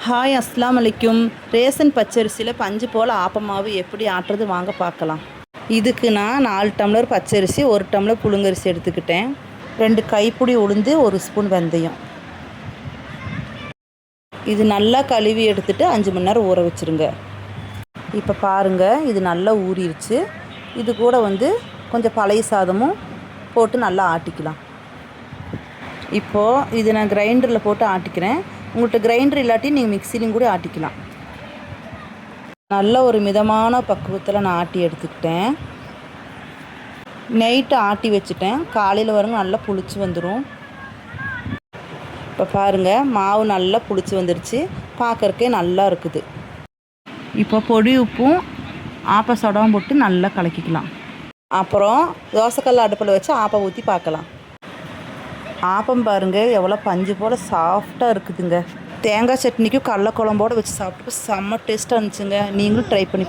Hi அஸ்லாம் அலைக்கும். Ration பச்சரிசியில் பஞ்சு போல் ஆப்பமாவு எப்படி ஆட்டுறது வாங்க பார்க்கலாம். இதுக்கு நான் 4 டம்ளர் பச்சரிசி, 1 டம்ளர் புழுங்கரிசி எடுத்துக்கிட்டேன். 2 கைப்பிடி உளுந்து, 1 ஸ்பூன் வெந்தயம். இது நல்லா கழுவி எடுத்துகிட்டு 5 மணி நேரம் ஊற வச்சுருங்க. இப்போ பாருங்கள், இது நல்லா ஊறிடுச்சு. இது கூட கொஞ்சம் பழைய சாதமும் போட்டு நல்லா ஆட்டிக்கலாம். இப்போது இது நான் கிரைண்டரில் போட்டு ஆட்டிக்கிறேன். உங்கள்கிட்ட கிரைண்டர் இல்லாட்டி நீங்கள் மிக்சிலையும் கூட ஆட்டிக்கலாம். நல்ல ஒரு மிதமான பக்குவத்தில் நான் ஆட்டி எடுத்துக்கிட்டேன். நைட்டு ஆட்டி வச்சுட்டேன். காலையில் வருங்க நல்லா புளிச்சு வந்துடும். இப்போ பாருங்கள், மாவு நல்லா புளிச்சு வந்துடுச்சு. பார்க்குறக்கே நல்லா இருக்குது. இப்போ பொடி உப்பும் ஆப்ப சோடாவும் போட்டு நல்லா கலக்கிக்கலாம். அப்புறம் தோசைக்கல் அடுப்பில் வச்சு ஆப்பம் ஊற்றி பார்க்கலாம். ஆப்பம் பாருங்கள் எவ்வளோ பஞ்சு போல் சாஃப்டாக இருக்குதுங்க. தேங்காய் சட்னிக்கும் கடல குழம்போடு வச்சு சாப்பிட்டு செம்ம டேஸ்ட்டாக இருந்துச்சுங்க. நீங்களும் ட்ரை பண்ணி